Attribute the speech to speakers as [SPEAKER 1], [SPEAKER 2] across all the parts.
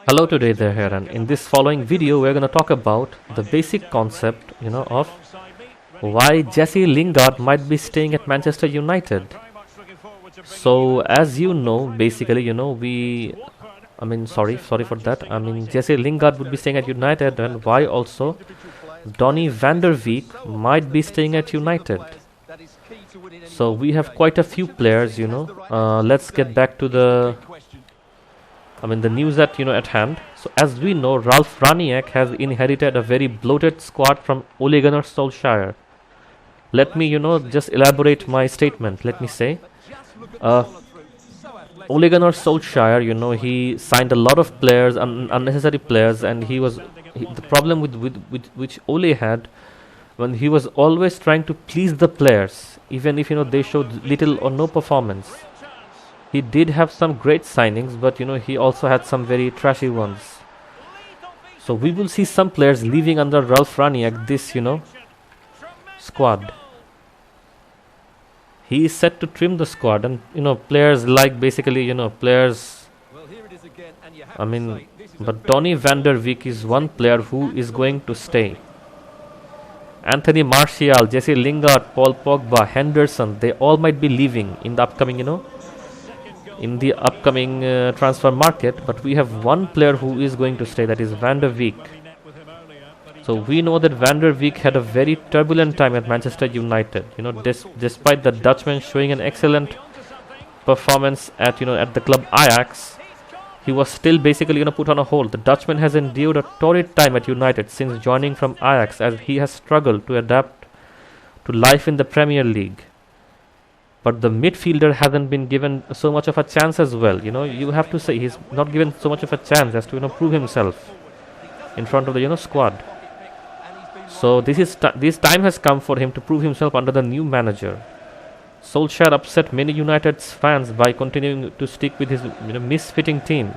[SPEAKER 1] Hello today there here, and in this following video we're going to talk about the basic concept of why Jesse Lingard might be staying at Manchester United. So as you know, basically sorry for that, Jesse Lingard would be staying at United, and why also Donny van der Beek might be staying at United. So we have quite a few players, let's get back to the news at hand. So as we know, Ralf Rangnick has inherited a very bloated squad from Ole Gunnar Solskjaer. Let me just elaborate my statement. Let me say, Ole Gunnar Solskjaer, he signed a lot of players, unnecessary players, and the problem with which Ole had, when he was always trying to please the players, even if they showed little or no performance. He did have some great signings, but he also had some very trashy ones. So we will see some players leaving under Ralf Rangnick this squad. He is set to trim the squad, and players like players. But Donny van der Beek is one player who is going to stay. Anthony Martial, Jesse Lingard, Paul Pogba, Henderson, they all might be leaving in the upcoming transfer market, but we have one player who is going to stay, that is Van der Beek. So we know that Van der Beek had a very turbulent time at Manchester United. Despite the Dutchman showing an excellent performance at the club Ajax, he was still basically put on a hold. The Dutchman has endured a torrid time at United since joining from Ajax, as he has struggled to adapt to life in the Premier League. But the midfielder hasn't been given so much of a chance as well. You have to say he's not given so much of a chance as to prove himself in front of the squad. So this time has come for him to prove himself under the new manager. Solskjaer upset many United's fans by continuing to stick with his misfitting team.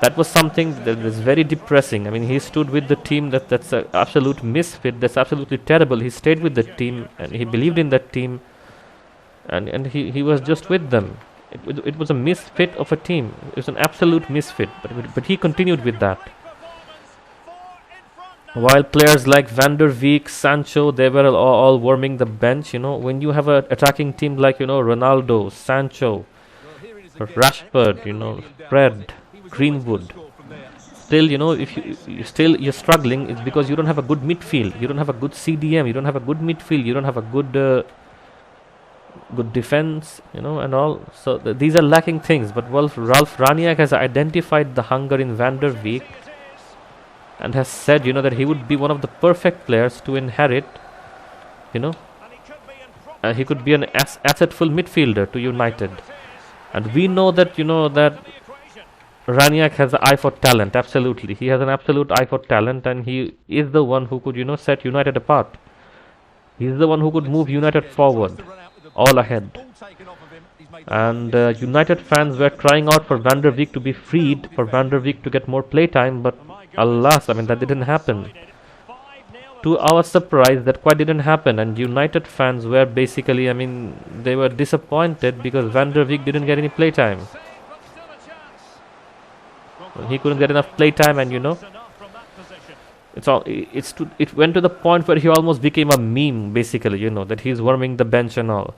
[SPEAKER 1] That was something that was very depressing. He stood with the team that's an absolute misfit. That's absolutely terrible. He stayed with the team and he believed in that team. And he was just with them. It was a misfit of a team. It was an absolute misfit. But he continued with that. While players like Van der Beek, Sancho, they were all warming the bench. When you have an attacking team like Ronaldo, Sancho, Rashford, Fred, Greenwood. Still, if you're struggling, it's because you don't have a good midfield. You don't have a good CDM. You don't have a good midfield. You don't have a good defense, and all. So these are lacking things. But Ralf Rangnick has identified the hunger in Van der Beek and has said, that he would be one of the perfect players to inherit, he could be an assetful midfielder to United. And we know that, that Rangnick has an eye for talent. Absolutely. He has an absolute eye for talent, and he is the one who could, set United apart. He's the one who could move United forward, all ahead. And United fans were crying out for Van der Beek to be freed, for Van der Beek to get more playtime, but alas, that didn't happen. To our surprise, that quite didn't happen, and United fans were basically, they were disappointed because Van der Beek didn't get any playtime. He couldn't get enough playtime, and it went to the point where he almost became a meme, basically, that he's warming the bench and all.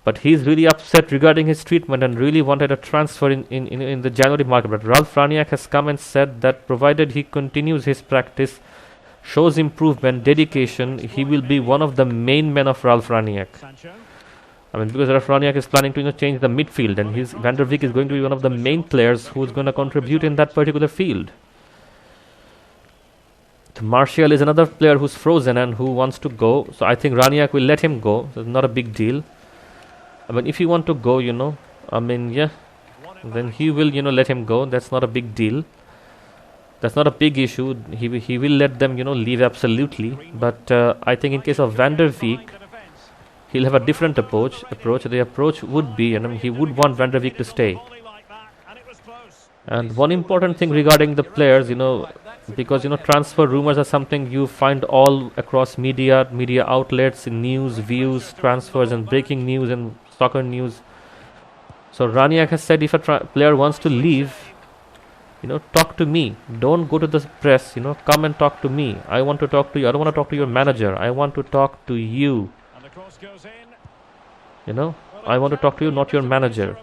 [SPEAKER 1] But he's really upset regarding his treatment and really wanted a transfer in the January market. But Ralf Rangnick has come and said that provided he continues his practice, shows improvement, dedication, he will be one of the main men of Ralf Rangnick. Because Ralf Rangnick is planning to change the midfield, and Van der Beek is going to be one of the main players who is going to contribute in that particular field. Martial is another player who's frozen and who wants to go. So I think Rangnick will let him go. So it's not a big deal. If he want to go, then he will, let him go. That's not a big deal. That's not a big issue. He will let them, leave absolutely. But I think in case of Van der Beek, he'll have a different approach. The approach would be, he would want Van der Beek to stay. And one important thing regarding the players, because transfer rumors are something you find all across media outlets, in news, views, transfers, and breaking news and soccer news. So Rangnick has said if a player wants to leave, Talk to me. Don't go to the press. Come and talk to me. I want to talk to you. I don't want to talk to your manager. I want to talk to you. I want to talk to you, not your manager.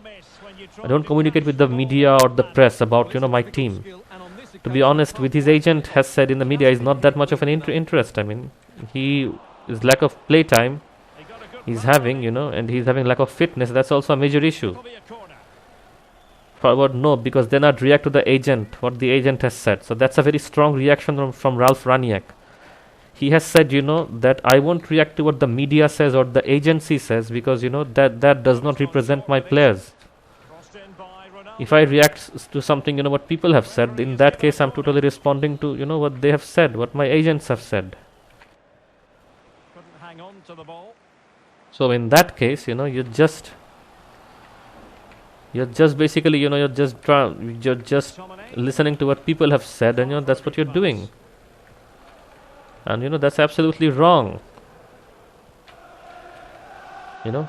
[SPEAKER 1] I don't communicate with the media or the press about my team. To be honest, with his agent has said in the media, is not that much of an interest. I mean, he is lack of playtime. He's having, and he's having lack of fitness. That's also a major issue. Forward, no, because they not react to the agent, what the agent has said. So that's a very strong reaction from Ralf Rangnick. He has said, that I won't react to what the media says or the agency says because, that does not represent my players. If I react to something, what people have said, in that case, I'm totally responding to, what they have said, what my agents have said. So in that case, you're just basically, you're just listening to what people have said, and that's what you're doing. And that's absolutely wrong.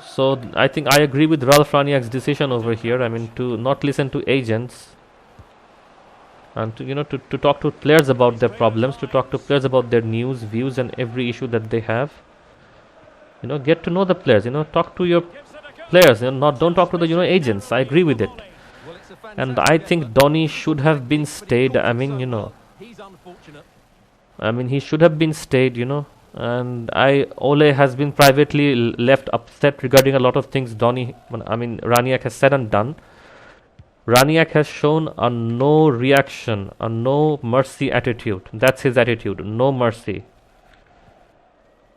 [SPEAKER 1] So I think I agree with Ralf Rangnick's decision over here. I mean, to not listen to agents and to talk to players about their problems, to talk to players about their news, views, and every issue that they have. Get to know the players. Talk to your players. Don't talk to the agents. I agree with it. And I think Donny should have been stayed. I mean, he should have been stayed. And Ole has been privately left upset regarding a lot of things Rangnick has said and done. Rangnick has shown a no reaction, a no mercy attitude. That's his attitude. No mercy.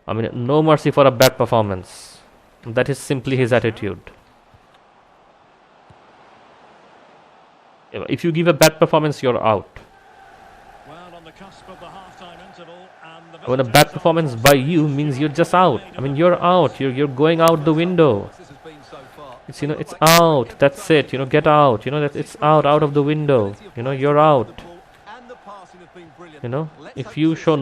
[SPEAKER 1] No mercy for a bad performance. That is simply his attitude. If you give a bad performance, you're out. When a bad performance by you means you're just out. You're out. You're going out the window. It's it's out. That's it. Get out. It's out of the window. You're out. If you show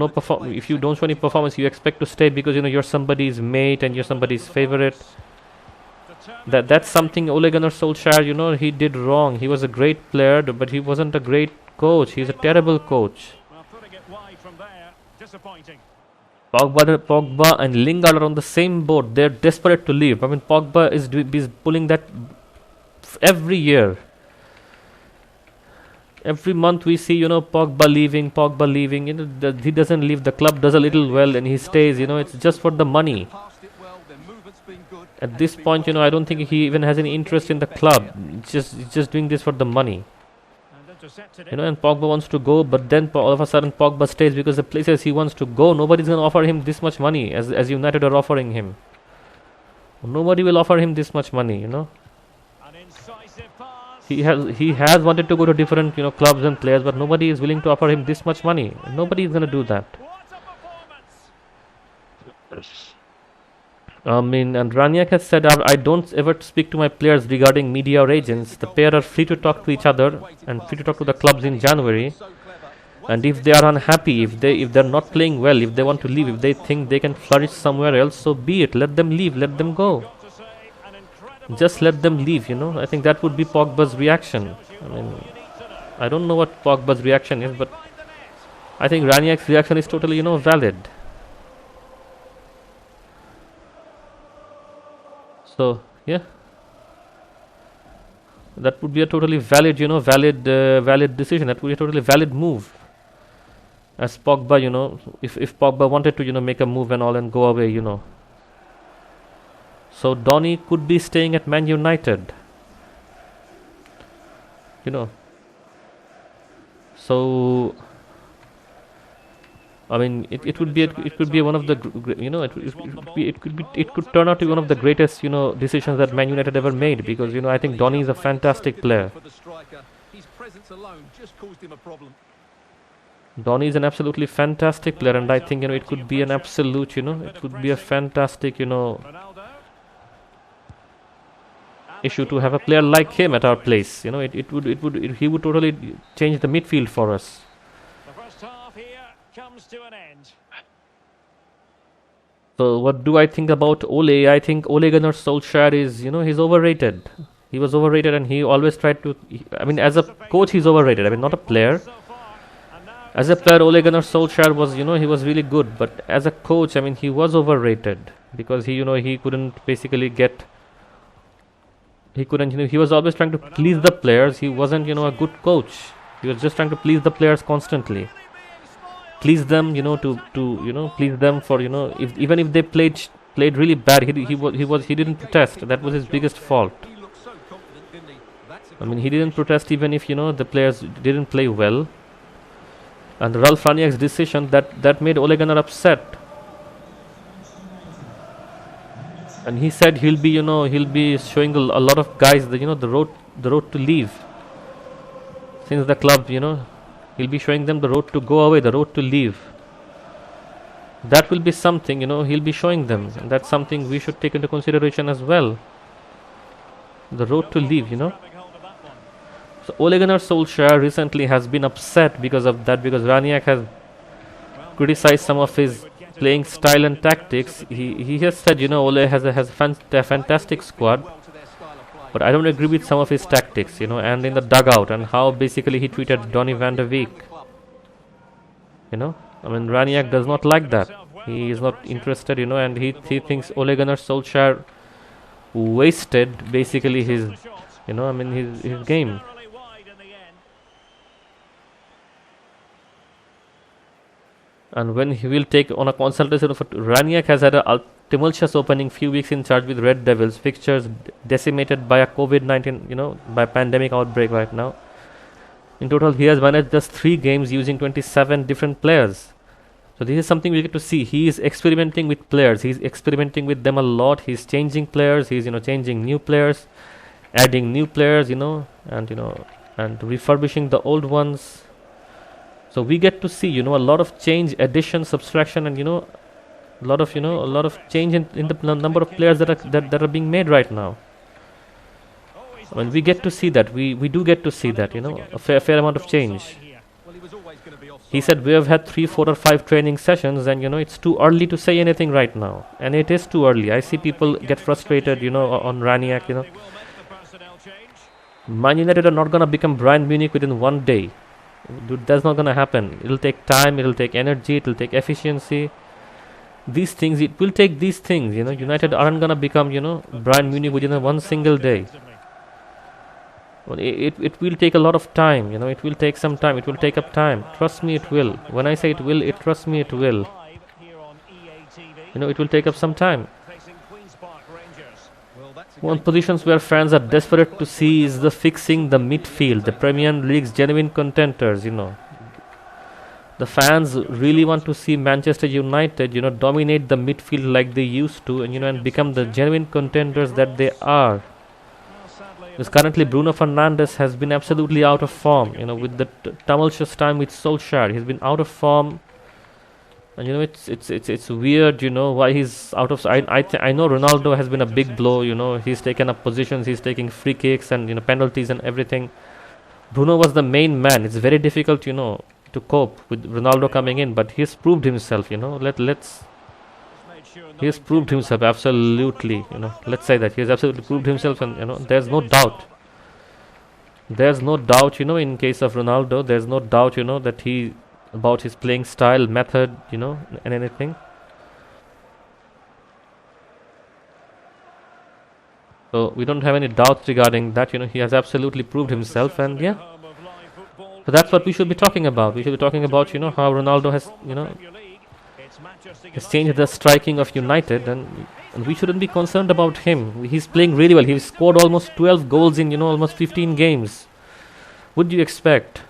[SPEAKER 1] if you don't show any performance, you expect to stay because you're somebody's mate and you're somebody's favorite. That's something Ole Gunnar Solskjaer, he did wrong. He was a great player, but he wasn't a great coach. He's a terrible coach. Pogba and Lingard are on the same boat. They're desperate to leave. Pogba is pulling that every year. Every month we see, Pogba leaving. He doesn't leave. The club does a little well and he stays. It's just for the money. At this point, I don't think he even has any interest in the club. Just doing this for the money. And Pogba wants to go, but then all of a sudden Pogba stays because the places he wants to go, nobody's going to offer him this much money as United are offering him. Nobody will offer him this much money, He has wanted to go to different, clubs and players, but nobody is willing to offer him this much money. Nobody is going to do that. And Rangnick has said, I don't ever speak to my players regarding media or agents. The players are free to talk to each other and free to talk to the clubs in January. And if they are unhappy, if they're not playing well, if they want to leave, if they think they can flourish somewhere else, so be it. Let them leave. Let them go. Just let them leave. I think that would be Pogba's reaction. I don't know what Pogba's reaction is, but I think Rangnick's reaction is totally, valid. So yeah, that would be a totally valid, valid decision. That would be a totally valid move. As Pogba, if Pogba wanted to, make a move and all and go away, So Donny could be staying at Man United. So it could be one of the it could turn out to be one of the greatest decisions that Man United ever made because I think Donny is a fantastic player. Donny is an absolutely fantastic player, and I think it could be an absolute it could be a fantastic issue to have a player like him at our place. He would totally change the midfield for us. To an end. So what do I think about Ole? I think Ole Gunnar Solskjaer is, he's overrated. He was overrated, and he always tried to. I mean, as a coach, he's overrated. I mean, not a player. As a player, Ole Gunnar Solskjaer was, he was really good. But as a coach, I mean, he was overrated because he couldn't basically get. He couldn't, he was always trying to please the players. He wasn't, a good coach. He was just trying to please the players constantly. Please them, please them for, even if they played really bad, he didn't protest. That was his biggest fault. I mean, he didn't protest even if, the players didn't play well. And Ralf Rangnick's decision that made Ole Gunnar upset. And he said he'll be showing a lot of guys the road to leave. Since the club, he'll be showing them the road to go away, the road to leave. That will be something, he'll be showing them, and that's something we should take into consideration as well. The road to leave, So Ole Gunnar Solskjaer recently has been upset because of that, because Rangnick has criticized some of his playing style and tactics. He has said, Ole has a fantastic squad, but I don't agree with some of his tactics, and in the dugout, and how basically he treated Donny van de Beek. I mean, Rangnick does not like that. He is not interested, and he thinks Ole Gunnar Solskjaer wasted basically his, his game. And when he will take on a consultation for Rangnick has had a tumultuous opening few weeks in charge with Red Devils, fixtures decimated by a COVID-19, by pandemic outbreak right now. In total, he has managed just 3 games using 27 different players. So this is something we get to see. He is experimenting with players. He's experimenting with them a lot. He's changing players. He's changing new players, adding new players, and refurbishing the old ones. So we get to see, a lot of change, addition, subtraction, and a lot of change in the number of players that are being made right now. When we get to see that, we do get to see that, a fair amount of change. He said we have had 3, 4, or 5 training sessions, and it's too early to say anything right now, and it is too early. I see people get frustrated, on Rangnick. Man United are not gonna become Bayern Munich within one day. Dude, that's not gonna happen. It'll take time, it'll take energy, it'll take efficiency. These things, it will take these things, United aren't gonna become, Bayern Munich within one single day. Well, it will take a lot of time, it will take some time, it will take up time. Trust me, it will. When I say it will, trust me, it will. It will take up some time. One positions where fans are desperate to see is the fixing the midfield, the Premier League's genuine contenders, The fans really want to see Manchester United, dominate the midfield like they used to, and become the genuine contenders that they are. Because currently Bruno Fernandes has been absolutely out of form, with the tumultuous time with Solskjaer. He's been out of form. And it's weird, why he's out of. I know Ronaldo has been a big blow. He's taken up positions, he's taking free kicks and penalties and everything. Bruno was the main man. It's very difficult, to cope with Ronaldo coming in, but he's proved himself. He has proved himself absolutely. Let's say that he has absolutely proved himself, and there's no doubt. There's no doubt, in case of Ronaldo, there's no doubt, that he. About his playing style, method, and anything. So we don't have any doubts regarding that. He has absolutely proved himself, and yeah. So that's what we should be talking about. We should be talking about, how Ronaldo has, has changed the striking of United, and we shouldn't be concerned about him. He's playing really well. He scored almost 12 goals in, almost 15 games. What do you expect?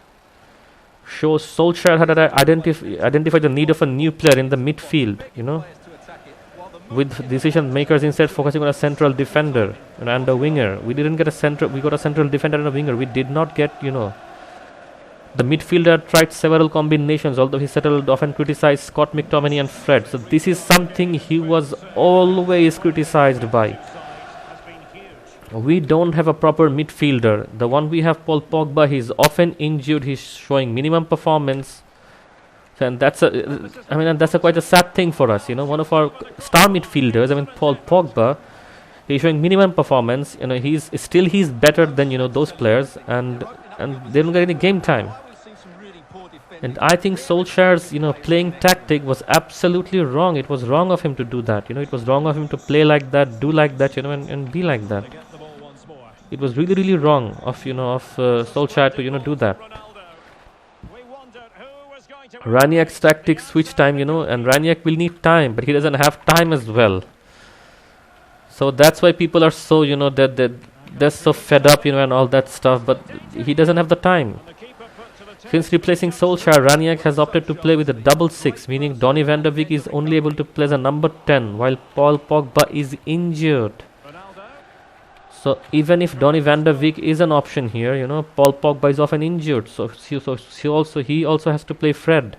[SPEAKER 1] Shows Solskjaer had identified the need of a new player in the midfield, with decision makers instead focusing on a central defender and a winger. We didn't get a central. We got a central defender and a winger. We did not get, the midfielder tried several combinations, although he settled often criticized Scott McTominay and Fred. So this is something he was always criticized by. We don't have a proper midfielder. The one we have, Paul Pogba, he's often injured. He's showing minimum performance, and that's quite a sad thing for us. One of our star midfielders, Paul Pogba, He's showing minimum performance. You know, he's better than, you know, those players, and they don't get any game time. And I think Solskjaer's, you know, playing tactic was absolutely wrong. It was wrong of him to do that. You know, it was wrong of him to play like that, do like that, you know, and be like that. It was really, really wrong of, you know, of Solskjaer to, you know, do that. Rangnick's tactics switch time, you know, and Rangnick will need time, but he doesn't have time as well. So that's why people are so, you know, they're so fed up, you know, and all that stuff. But he doesn't have the time. Since replacing Solskjaer, Rangnick has opted to play with a double 6, meaning Donny van de Beek is only able to play as a number 10, while Paul Pogba is injured. So even if Donny van de Beek is an option here, you know, Paul Pogba is often injured. So he also has to play Fred.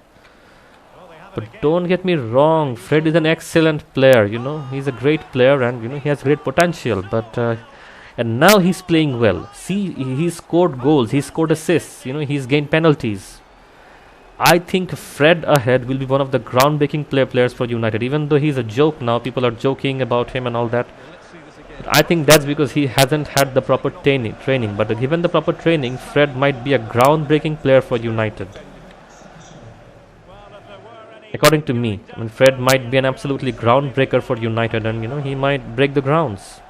[SPEAKER 1] But don't get me wrong, Fred is an excellent player, you know. He's a great player, and, you know, he has great potential. But and now he's playing well. See, he's scored goals, he's scored assists, you know, he's gained penalties. I think Fred ahead will be one of the groundbreaking players for United. Even though he's a joke now, people are joking about him and all that. But I think that's because he hasn't had the proper training. But given the proper training, Fred might be a groundbreaking player for United. According to me, I mean, Fred might be an absolutely groundbreaker for United, and, you know, he might break the grounds.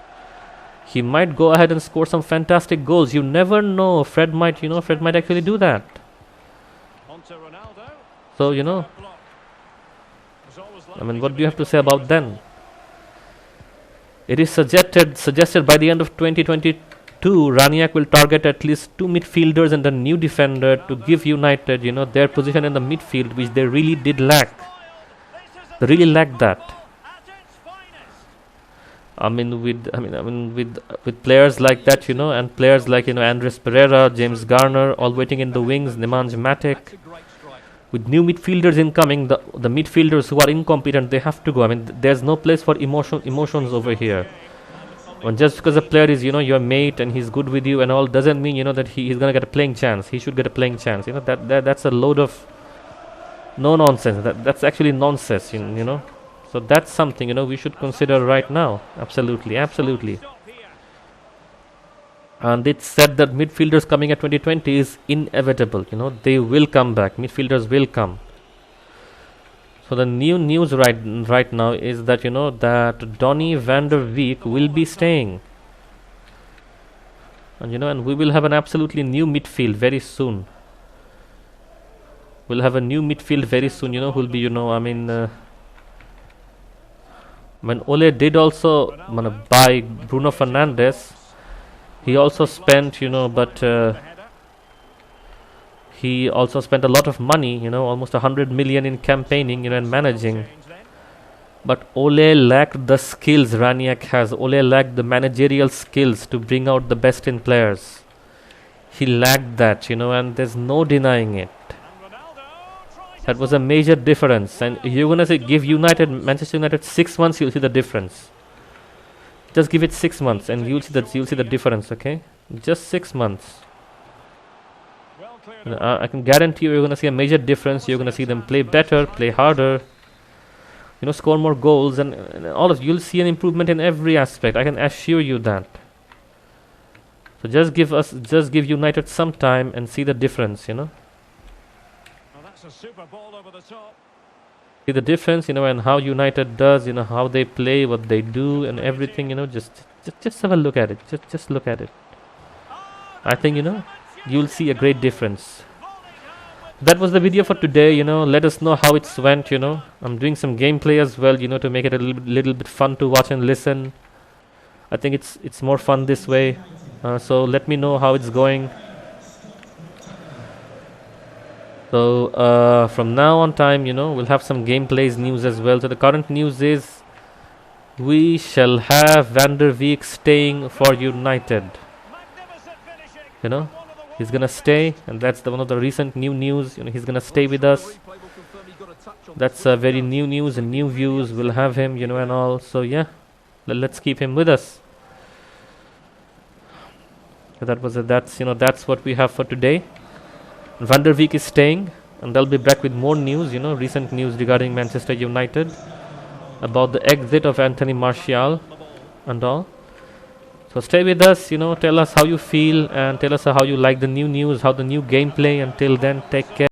[SPEAKER 1] He might go ahead and score some fantastic goals. You never know. Fred might actually do that. So, you know, I mean, what do you have to say about then? It is suggested by the end of 2022, Rangnick will target at least 2 midfielders and a new defender to give United, you know, their position in the midfield, which they really did lack. They really lacked that. I mean, with players like that, you know, and players like, you know, Andres Pereira, James Garner, all waiting in the wings, Nemanja Matic. With new midfielders incoming, the midfielders who are incompetent, they have to go. I mean, there's no place for emotions over here. And just because a player is, you know, your mate and he's good with you and all, doesn't mean, you know, that he's gonna get a playing chance. He should get a playing chance. You know, that's a load of no nonsense. That's actually nonsense. You know. So that's something, you know, we should consider right now. Absolutely. And it's said that midfielders coming at 2020 is inevitable. You know, they will come back. Midfielders will come. So the new news right now is that, you know, that Donny van de Beek will be staying. And, you know, and we will have an absolutely new midfield very soon. We'll have a new midfield very soon, you know, who'll be, you know, I mean, when Ole did also buy Bruno Fernandes, he also spent, you know, but he also spent a lot of money, you know, almost 100 million in campaigning, you know, and managing. But Ole lacked the skills Rangnick has. Ole lacked the managerial skills to bring out the best in players. He lacked that, you know, and there's no denying it. That was a major difference. And you're going to say, give Manchester United 6 months, you'll see the difference. Just give it 6 months and you'll see the difference, okay? Just 6 months. I can guarantee you're going to see a major difference. You're going to see them play better, play harder, you know, score more goals, and all of you'll see an improvement in every aspect. I can assure you that. So just give United some time and see the difference, you know. That's a super ball over the top. See the difference, you know, and how United does, you know, how they play, what they do, and everything, you know. Just have a look at it. Just look at it. I think, you know, you'll see a great difference. That was the video for today, you know. Let us know how it's went, you know. I'm doing some gameplay as well, you know, to make it a little bit fun to watch and listen. I think it's more fun this way. So let me know how it's going. So from now on time, you know, we'll have some gameplays news as well. So the current news is we shall have Van der Beek staying for United. You know, he's gonna stay, and that's one of the recent new news. You know, he's gonna stay with us. That's very new news and new views. We'll have him, you know, and all. So yeah, let's keep him with us. So that's what we have for today. Van der Beek is staying, and they'll be back with more news, you know, recent news regarding Manchester United, about the exit of Anthony Martial and all. So stay with us, tell us how you feel and tell us how you like the new news, how the new gameplay. Until then, take care.